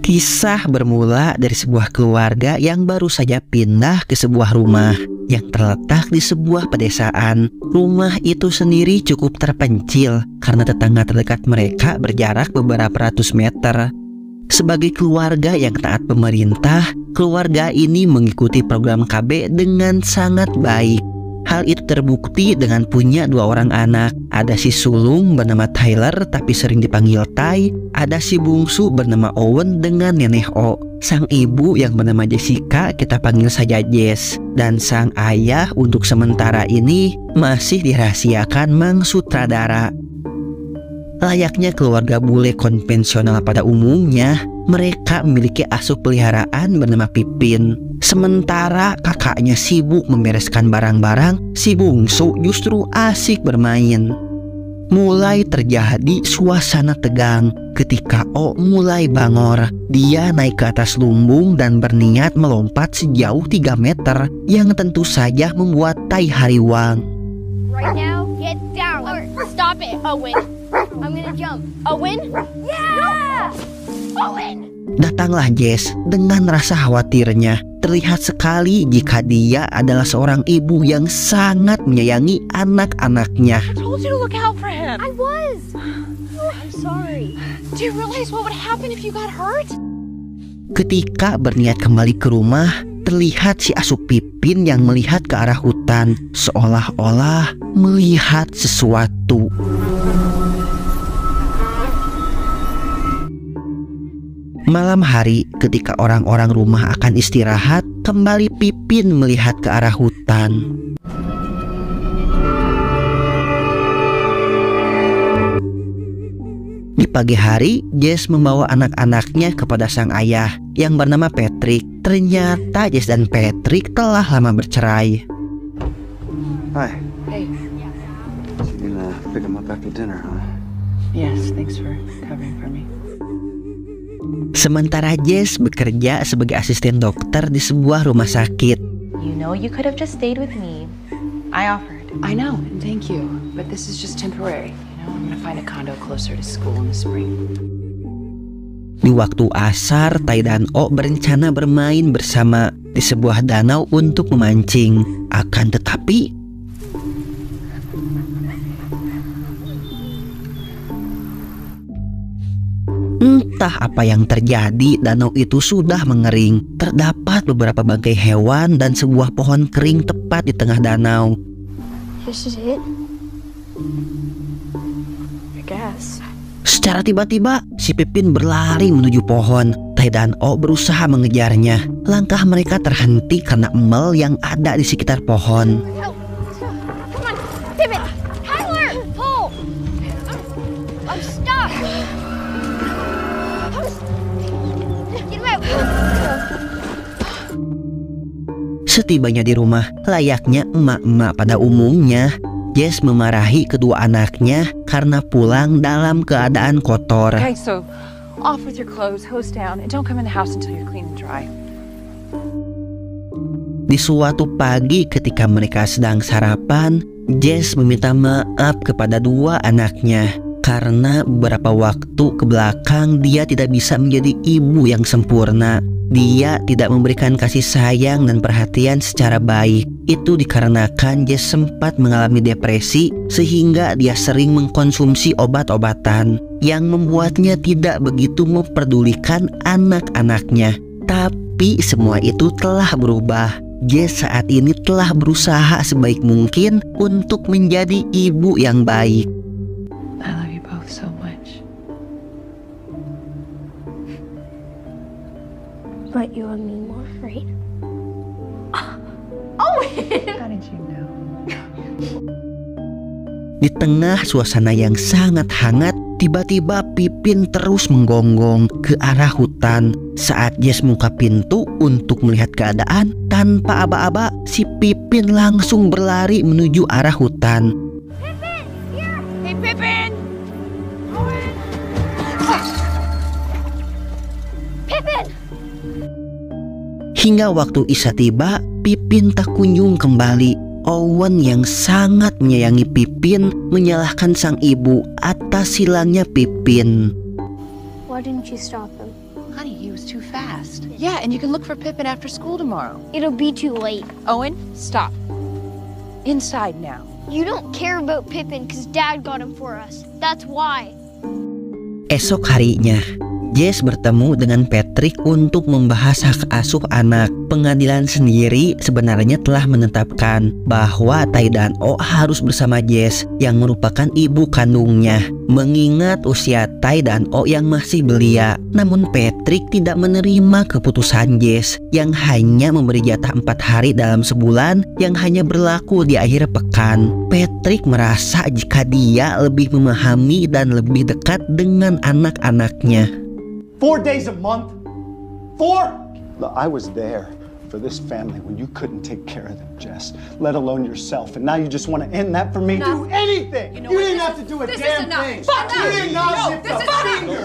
Kisah bermula dari sebuah keluarga yang baru saja pindah ke sebuah rumah yang terletak di sebuah pedesaan. Rumah itu sendiri cukup terpencil karena tetangga terdekat mereka berjarak beberapa ratus meter. Sebagai keluarga yang taat pemerintah, keluarga ini mengikuti program KB dengan sangat baik. Hal itu terbukti dengan punya 2 orang anak. Ada si sulung bernama Tyler tapi sering dipanggil Ty. Ada si bungsu bernama Owen dengan Nenek O. Sang ibu yang bernama Jessica kita panggil saja Jess. Dan sang ayah untuk sementara ini masih dirahasiakan Mang Sutradara. Layaknya keluarga bule konvensional pada umumnya, mereka memiliki asuh peliharaan bernama Pipin. Sementara kakaknya sibuk membereskan barang-barang, si bungsu justru asik bermain. Mulai terjadi suasana tegang ketika O mulai bangor. Dia naik ke atas lumbung dan berniat melompat sejauh 3 meter yang tentu saja membuat Tai hariwang. Right now, get down. Stop it, Owen. I'm gonna jump. Owen? Yeah! Owen! Datanglah Jess dengan rasa khawatirnya. Terlihat sekali jika dia adalah seorang ibu yang sangat menyayangi anak-anaknya. I told you to look out for him. I was. I'm sorry. Do you realize what would happen if you got hurt? Ketika berniat kembali ke rumah, terlihat si asuh Pipin yang melihat ke arah hutan, seolah-olah melihat sesuatu. Malam hari ketika orang-orang rumah akan istirahat, kembali Pipin melihat ke arah hutan. Di pagi hari, Jess membawa anak-anaknya kepada sang ayah yang bernama Patrick. Ternyata Jess dan Patrick telah lama bercerai. Hi. Hey. So you gonna pick him up after dinner, huh? Yes, thanks for covering for me. Sementara Jess bekerja sebagai asisten dokter di sebuah rumah sakit. You know you could have just stayed with me. I offered. I know, and thank you, but this is just temporary. You know, I'm gonna find a condo closer to school in the spring. Di waktu asar, Tai dan O berencana bermain bersama di sebuah danau untuk memancing. Akan tetapi entah apa yang terjadi, danau itu sudah mengering. Terdapat beberapa bangkai hewan dan sebuah pohon kering tepat di tengah danau. This is it. I guess. Secara tiba-tiba, si Pipin berlari menuju pohon. Tai dan O berusaha mengejarnya. Langkah mereka terhenti karena emel yang ada di sekitar pohon. Come on, pivot. Tyler, pull. I'm stuck. Get him out. Setibanya di rumah, layaknya emak-emak pada umumnya, Jess memarahi kedua anaknya karena pulang dalam keadaan kotor. Okay, so off with your clothes, hose down, and don't come in the house until you're clean and dry. Di suatu pagi ketika mereka sedang sarapan, Jess meminta maaf kepada 2 anaknya karena beberapa waktu ke belakang dia tidak bisa menjadi ibu yang sempurna. Dia tidak memberikan kasih sayang dan perhatian secara baik. Itu dikarenakan Jess sempat mengalami depresi sehingga dia sering mengkonsumsi obat-obatan yang membuatnya tidak begitu memperdulikan anak-anaknya. Tapi semua itu telah berubah. Jess saat ini telah berusaha sebaik mungkin untuk menjadi ibu yang baik. I love you both so much. But you and me more, right? How did you know? Di tengah suasana yang sangat hangat, tiba-tiba Pipin terus menggonggong ke arah hutan. Saat Jess buka pintu untuk melihat keadaan, tanpa aba-aba, si Pipin langsung berlari menuju arah hutan. Pippin, here. Hey, Pippin. Pippin. Hingga waktu Isya tiba, Pipin tak kunjung kembali. Owen yang sangat menyayangi Pipin menyalahkan sang ibu atas hilangnya Pipin. Why didn't you stop him? Honey, he was too fast. Yeah, and you can look for Pippin after school tomorrow. It'll be too late. Owen, stop. Inside now. You don't care about Pippin because Dad got him for us. That's why. Esok harinya, Jess bertemu dengan Patrick untuk membahas hak asuh anak. Pengadilan sendiri sebenarnya telah menetapkan bahwa Tai dan O harus bersama Jess yang merupakan ibu kandungnya, mengingat usia Tai dan O yang masih belia. Namun Patrick tidak menerima keputusan Jess yang hanya memberi jatah 4 hari dalam sebulan yang hanya berlaku di akhir pekan. Patrick merasa jika dia lebih memahami dan lebih dekat dengan anak-anaknya. 4 days a month? 4? Look, I was there for this family when you couldn't take care of them, Jess, let alone yourself. And now you just want to end that for me? Do anything! You didn't have to do a damn thing! You did not lift a finger!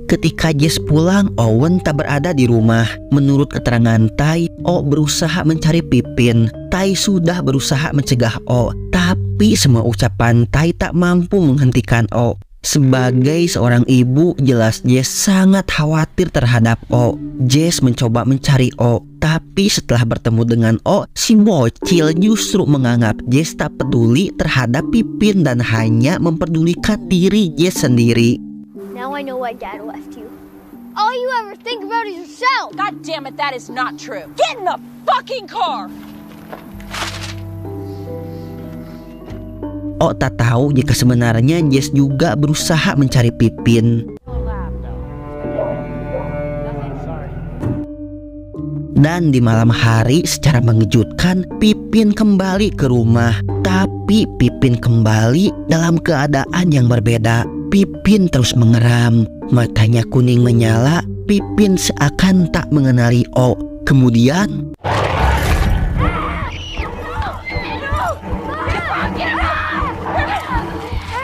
Ketika Jess pulang, Owen tak berada di rumah. Menurut keterangan Tai, O berusaha mencari Pippin. Tai sudah berusaha mencegah O, tapi semua ucapan Tai tak mampu menghentikan O. Sebagai seorang ibu, jelas Jess sangat khawatir terhadap O. Jess mencoba mencari O, tapi setelah bertemu dengan O, si bocil justru menganggap Jess tak peduli terhadap Pippin dan hanya memperdulikan diri Jess sendiri. Now I know why Dad left you. All you ever think about is yourself. God damn it, that is not true. Get in the fucking car! O tak tahu jika sebenarnya Jess juga berusaha mencari Pippin. Dan di malam hari secara mengejutkan, Pippin kembali ke rumah. Tapi Pippin kembali dalam keadaan yang berbeda. Pippin terus mengeram, matanya kuning menyala. Pippin seakan tak mengenali O. Kemudian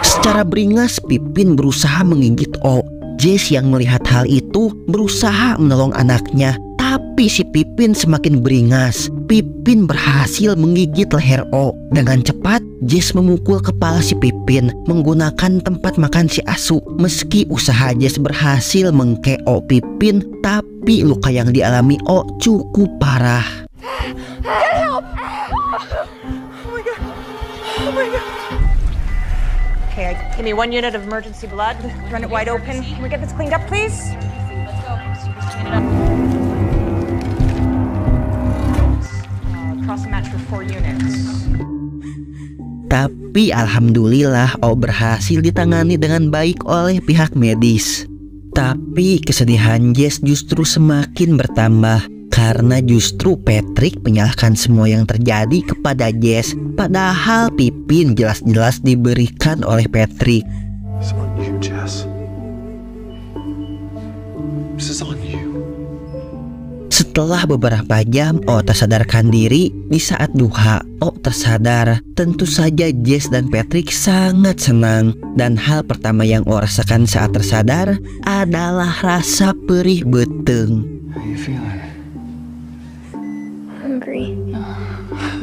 secara beringas Pippin berusaha menggigit O. Jess yang melihat hal itu berusaha menolong anaknya, tapi si Pippin semakin beringas. Pippin berhasil menggigit leher O. Dengan cepat Jess memukul kepala si Pippin menggunakan tempat makan si asu. Meski usaha Jess berhasil meng-KO Pippin, tapi luka yang dialami O cukup parah. Get help! Oh my god. Oh my god. Okay, give me 1 unit of emergency blood. Run it wide open. Can we get this cleaned up, please? Let's go. Clean it up. Cross a match for 4 units. Tapi alhamdulillah O berhasil ditangani dengan baik oleh pihak medis. Tapi kesedihan Jess justru semakin bertambah karena justru Patrick menyalahkan semua yang terjadi kepada Jess, padahal Pippin jelas-jelas diberikan oleh Patrick. It's on you, Jess. This is on you. Setelah beberapa jam O tersadarkan diri. Di saat duha O tersadar. Tentu saja Jess dan Patrick sangat senang. Dan hal pertama yang O rasakan saat tersadar adalah rasa perih beteng. How you feeling? Hungry.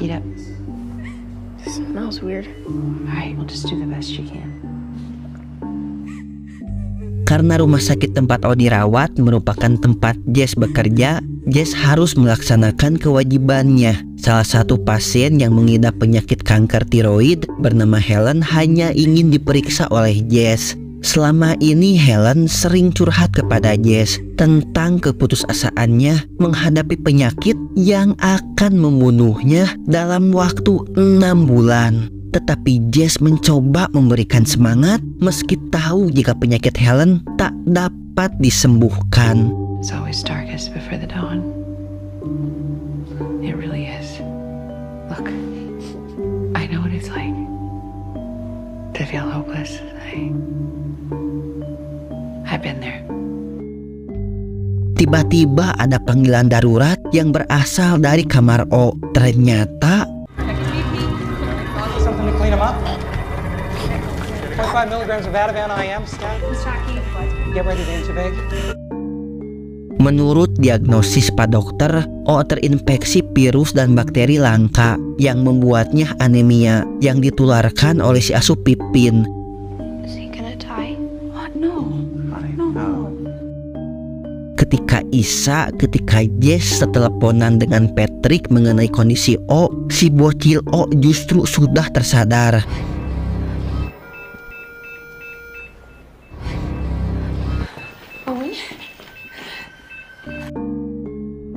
Eat up. Smells weird. Alright, we'll just do the best you can. Karena rumah sakit tempat O dirawat merupakan tempat Jess bekerja, Jess harus melaksanakan kewajibannya. Salah satu pasien yang mengidap penyakit kanker tiroid bernama Helen hanya ingin diperiksa oleh Jess. Selama ini Helen sering curhat kepada Jess tentang keputusasaannya menghadapi penyakit yang akan membunuhnya dalam waktu 6 bulan. Tetapi Jess mencoba memberikan semangat meski tahu jika penyakit Helen tak dapat disembuhkan. It's always darkest before the dawn. It really is. Look, I know what it's like to feel hopeless. I've been there. Tiba-tiba ada panggilan darurat yang berasal dari kamar O. Ternyata Something to clean them up. 25 milligrams of Ativan IM scan. Get ready to intubate. menurut diagnosis Pak Dokter, O terinfeksi virus dan bakteri langka yang membuatnya anemia yang ditularkan oleh si asuh Pippin. Is he gonna die? What? No. Honey, no. ketika Jess seteleponan dengan Patrick mengenai kondisi O, si bocil O justru sudah tersadar.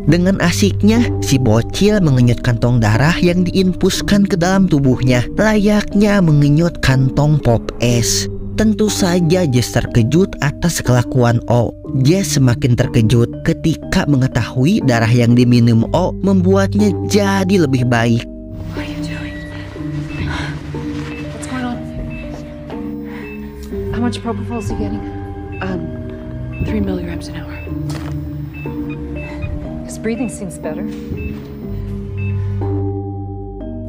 Dengan asiknya, si bocil mengenyot kantong darah yang diinfuskan ke dalam tubuhnya, layaknya mengenyot kantong pop es. Tentu saja Jess terkejut atas kelakuan O. Jess semakin terkejut ketika mengetahui darah yang diminum O membuatnya jadi lebih baik. What are you doing? What's going on? How much propofol is he getting? 3 milligrams an hour. His breathing seems better.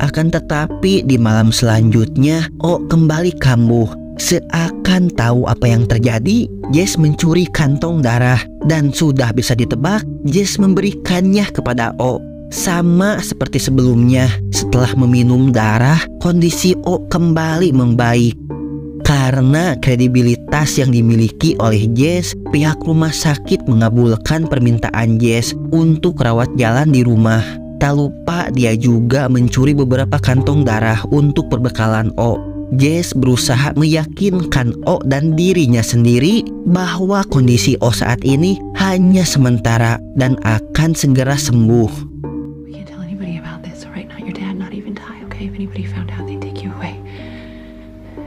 Akan tetapi di malam selanjutnya O kembali kambuh. Seakan tahu apa yang terjadi, Jess mencuri kantong darah dan sudah bisa ditebak Jess memberikannya kepada O. Sama seperti sebelumnya, setelah meminum darah, kondisi O kembali membaik. Karena kredibilitas yang dimiliki oleh Jess, pihak rumah sakit mengabulkan permintaan Jess untuk rawat jalan di rumah. Tak lupa dia juga mencuri beberapa kantong darah untuk perbekalan O. Jess berusaha meyakinkan O dan dirinya sendiri bahwa kondisi O saat ini hanya sementara dan akan segera sembuh. We can't tell anybody about this, all right? Not your dad, not even Ty, okay? If anybody found out, they'd take you away.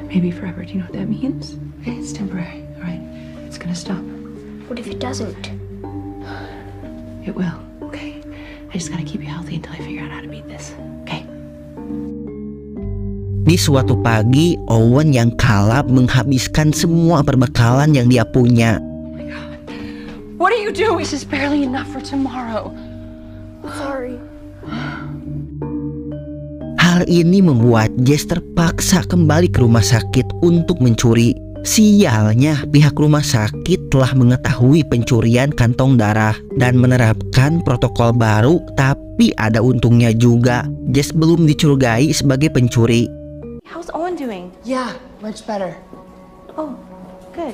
Maybe forever. Do you know what that means? Okay, it's temporary, all right? It's gonna stop. What if it doesn't? It will, okay? I just gotta keep you healthy until I figure out how to beat this, okay? Di suatu pagi, Owen yang kalap menghabiskan semua perbekalan yang dia punya. Oh my God. What are you doing? This is barely enough for tomorrow. Sorry. Hal ini membuat Jess terpaksa kembali ke rumah sakit untuk mencuri. Sialnya, pihak rumah sakit telah mengetahui pencurian kantong darah dan menerapkan protokol baru, tapi ada untungnya juga. Jess belum dicurigai sebagai pencuri. How's Owen doing? Yeah, much better. Oh, good.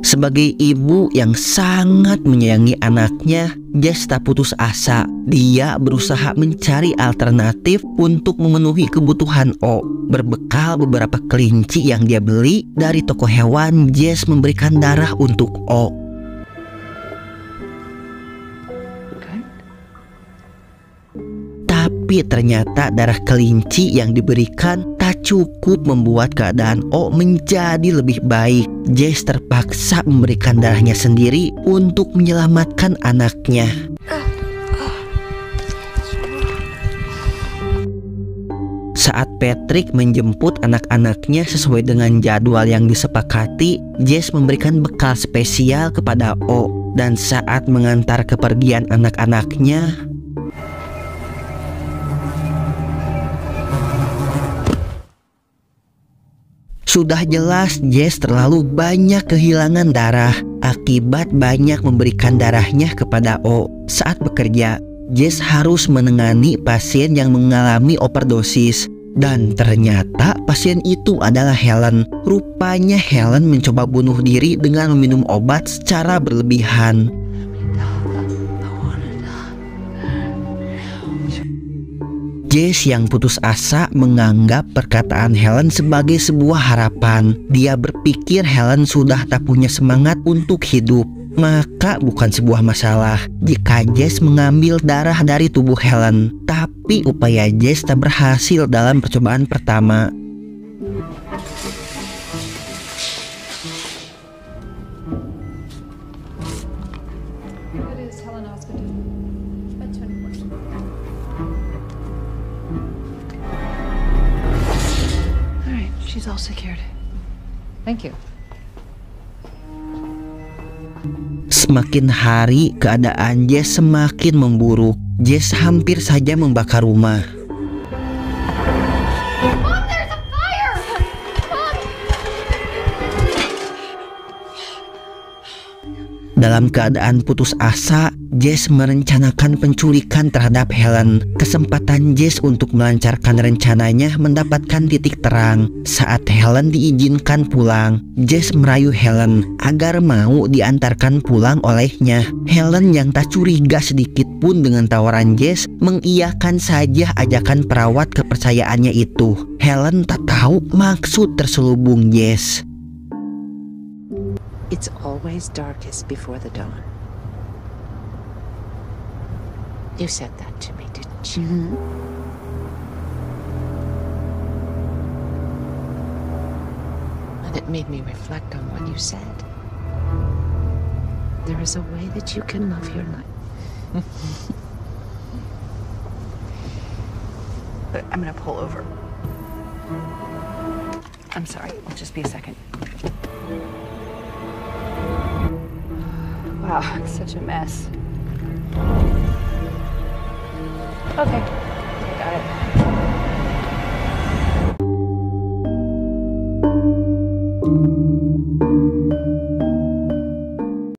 Sebagai ibu yang sangat menyayangi anaknya, Jess tak putus asa. Dia berusaha mencari alternatif untuk memenuhi kebutuhan O. Berbekal beberapa kelinci yang dia beli dari toko hewan, Jess memberikan darah untuk O. Tapi ternyata darah kelinci yang diberikan tak cukup membuat keadaan O menjadi lebih baik. Jess terpaksa memberikan darahnya sendiri untuk menyelamatkan anaknya. Saat Patrick menjemput anak-anaknya sesuai dengan jadwal yang disepakati, Jess memberikan bekal spesial kepada O. Dan saat mengantar kepergian anak-anaknya, sudah jelas Jess terlalu banyak kehilangan darah akibat banyak memberikan darahnya kepada O. Saat bekerja, Jess harus menangani pasien yang mengalami overdosis. Dan ternyata pasien itu adalah Helen. Rupanya Helen mencoba bunuh diri dengan meminum obat secara berlebihan. Jess yang putus asa menganggap perkataan Helen sebagai sebuah harapan. Dia berpikir Helen sudah tak punya semangat untuk hidup. Maka bukan sebuah masalah jika Jess mengambil darah dari tubuh Helen. Tapi upaya Jess tak berhasil dalam percobaan pertama. She's all secured. Thank you. Semakin hari, keadaan Jess semakin memburuk. Jess hampir saja membakar rumah. Mom, there's a fire! Mom! Dalam keadaan putus asa, Jess merencanakan penculikan terhadap Helen. Kesempatan Jess untuk melancarkan rencananya mendapatkan titik terang saat Helen diizinkan pulang. Jess merayu Helen agar mau diantarkan pulang olehnya. Helen yang tak curiga sedikit pun dengan tawaran Jess mengiyakan saja ajakan perawat kepercayaannya itu. Helen tak tahu maksud terselubung Jess. It's always darkest before the dawn. You said that to me, didn't you? Mm-hmm. And it made me reflect on what you said. There is a way that you can love your life. But I'm gonna pull over. I'm sorry, it'll just be a second. Wow, it's such a mess. Okay, I got it.